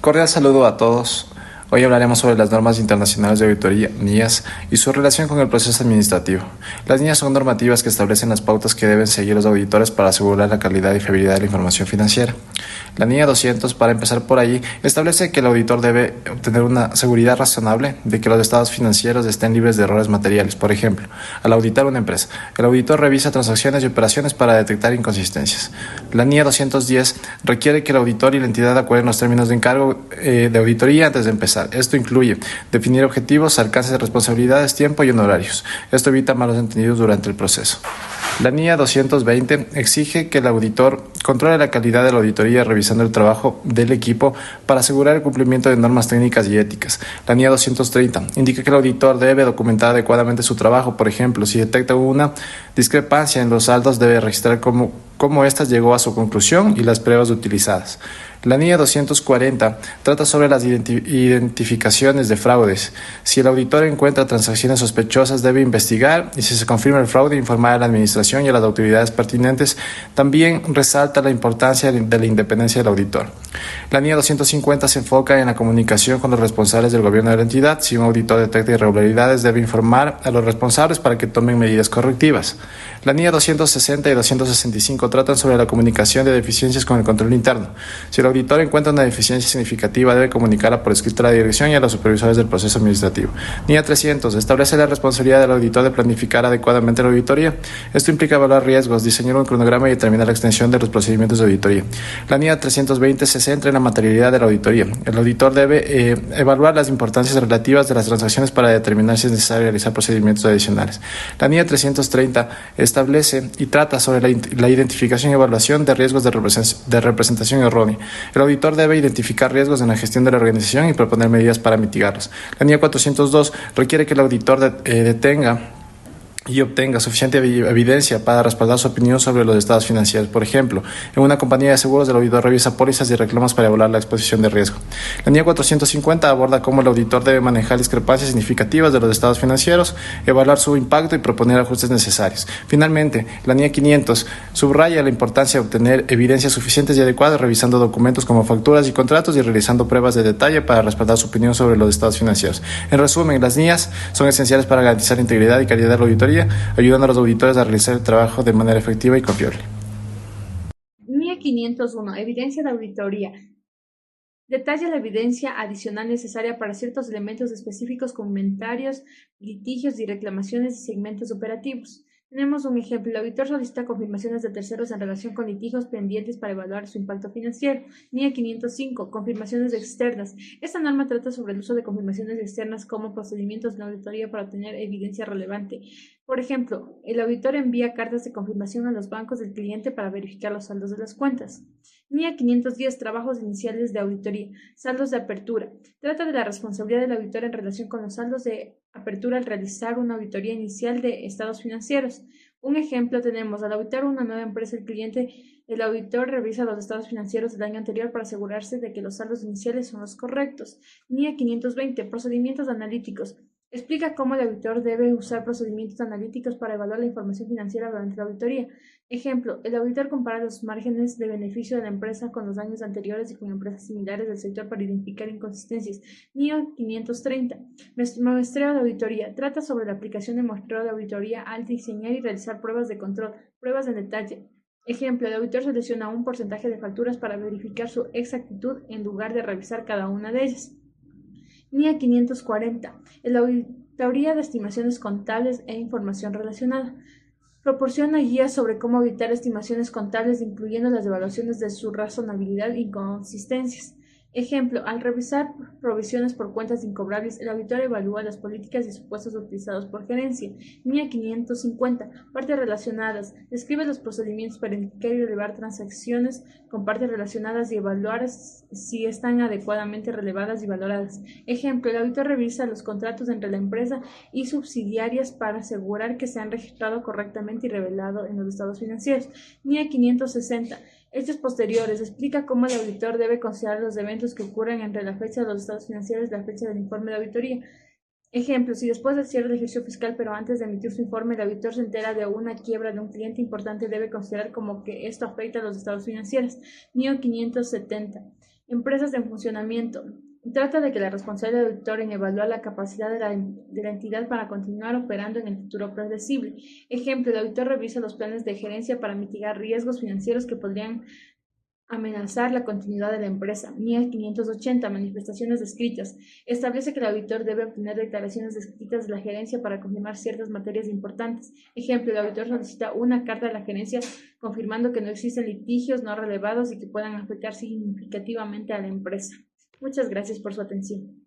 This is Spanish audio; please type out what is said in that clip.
Cordial saludo a todos. Hoy hablaremos sobre las normas internacionales de auditoría, NIAS, y su relación con el proceso administrativo. Las NIAS son normativas que establecen las pautas que deben seguir los auditores para asegurar la calidad y fiabilidad de la información financiera. La NIA 200, para empezar por allí, establece que el auditor debe obtener una seguridad razonable de que los estados financieros estén libres de errores materiales. Por ejemplo, al auditar una empresa, el auditor revisa transacciones y operaciones para detectar inconsistencias. La NIA 210 requiere que el auditor y la entidad acuerden los términos de encargo de auditoría antes de empezar. Esto incluye definir objetivos, alcances de responsabilidades, tiempo y honorarios. Esto evita malos entendidos durante el proceso. La NIA 220 exige que el auditor controle la calidad de la auditoría revisando el trabajo del equipo para asegurar el cumplimiento de normas técnicas y éticas. La NIA 230 indica que el auditor debe documentar adecuadamente su trabajo. Por ejemplo, si detecta una discrepancia en los saldos, debe registrar cómo ésta llegó a su conclusión y las pruebas utilizadas. La NIA 240 trata sobre las identificaciones de fraudes. Si el auditor encuentra transacciones sospechosas, debe investigar y si se confirma el fraude, informar a la administración y a las autoridades pertinentes. También resalta la importancia de la independencia del auditor. La NIA 250 se enfoca en la comunicación con los responsables del gobierno de la entidad. Si un auditor detecta irregularidades, debe informar a los responsables para que tomen medidas correctivas. La NIA 260 y 265 tratan sobre la comunicación de deficiencias con el control interno. Si el auditor encuentra una deficiencia significativa, debe comunicarla por escrito a la dirección y a los supervisores del proceso administrativo. NIA 300 establece la responsabilidad del auditor de planificar adecuadamente la auditoría. Esto implica evaluar riesgos, diseñar un cronograma y determinar la extensión de los procedimientos de auditoría. La NIA 320 se centra en la materialidad de la auditoría. El auditor debe evaluar las importancias relativas de las transacciones para determinar si es necesario realizar procedimientos adicionales. La NIA 330 establece y trata sobre la identificación y evaluación de riesgos de representación errónea. El auditor debe identificar riesgos en la gestión de la organización y proponer medidas para mitigarlos. La NIA 402 requiere que el auditor detenga y obtenga suficiente evidencia para respaldar su opinión sobre los estados financieros. Por ejemplo, en una compañía de seguros, el auditor revisa pólizas y reclamos para evaluar la exposición de riesgo. La NIA 450 aborda cómo el auditor debe manejar discrepancias significativas de los estados financieros, evaluar su impacto y proponer ajustes necesarios. Finalmente, la NIA 500 subraya la importancia de obtener evidencias suficientes y adecuadas, revisando documentos como facturas y contratos y realizando pruebas de detalle para respaldar su opinión sobre los estados financieros. En resumen, las NIAs son esenciales para garantizar la integridad y calidad de la auditoría, ayudando a los auditores a realizar el trabajo de manera efectiva y confiable. NIA 501. Evidencia de auditoría. Detalla la evidencia adicional necesaria para ciertos elementos específicos como inventarios, litigios y reclamaciones de segmentos operativos. Tenemos un ejemplo. El auditor solicita confirmaciones de terceros en relación con litigios pendientes para evaluar su impacto financiero. NIA 505. Confirmaciones externas. Esta norma trata sobre el uso de confirmaciones externas como procedimientos de auditoría para obtener evidencia relevante. Por ejemplo, el auditor envía cartas de confirmación a los bancos del cliente para verificar los saldos de las cuentas. NIA 510. Trabajos iniciales de auditoría. Saldos de apertura. Trata de la responsabilidad del auditor en relación con los saldos de apertura al realizar una auditoría inicial de estados financieros. Un ejemplo tenemos: al auditar una nueva empresa, el auditor revisa los estados financieros del año anterior para asegurarse de que los saldos iniciales son los correctos. NIA 520. Procedimientos analíticos. Explica cómo el auditor debe usar procedimientos analíticos para evaluar la información financiera durante la auditoría. Ejemplo: el auditor compara los márgenes de beneficio de la empresa con los años anteriores y con empresas similares del sector para identificar inconsistencias. NIA 530. Muestreo de auditoría. Trata sobre la aplicación de muestreo de auditoría al diseñar y realizar pruebas de control, pruebas en detalle. Ejemplo: el auditor selecciona un porcentaje de facturas para verificar su exactitud en lugar de revisar cada una de ellas. NIA 540. La auditoría de estimaciones contables e información relacionada. Proporciona guías sobre cómo auditar estimaciones contables, incluyendo las evaluaciones de su razonabilidad e inconsistencias. Ejemplo: al revisar provisiones por cuentas incobrables, el auditor evalúa las políticas y supuestos utilizados por gerencia. NIA 550. Partes relacionadas. Describe los procedimientos para identificar y relevar transacciones con partes relacionadas y evaluar si están adecuadamente relevadas y valoradas. Ejemplo: el auditor revisa los contratos entre la empresa y subsidiarias para asegurar que se han registrado correctamente y revelado en los estados financieros. NIA 560. Hechos posteriores. Explica cómo el auditor debe considerar los eventos que ocurren entre la fecha de los estados financieros y la fecha del informe de auditoría. Ejemplo: si después del cierre del ejercicio fiscal, pero antes de emitir su informe, el auditor se entera de una quiebra de un cliente importante, debe considerar como que esto afecta a los estados financieros. NIA 570. Empresas en funcionamiento. Trata de que la responsabilidad del auditor en evaluar la capacidad de la entidad para continuar operando en el futuro predecible. Ejemplo, el auditor revisa los planes de gerencia para mitigar riesgos financieros que podrían amenazar la continuidad de la empresa. NIE 580. Manifestaciones descritas. Establece que el auditor debe obtener declaraciones descritas de la gerencia para confirmar ciertas materias importantes. Ejemplo, el auditor solicita una carta de la gerencia confirmando que no existen litigios no relevados y que puedan afectar significativamente a la empresa. Muchas gracias por su atención.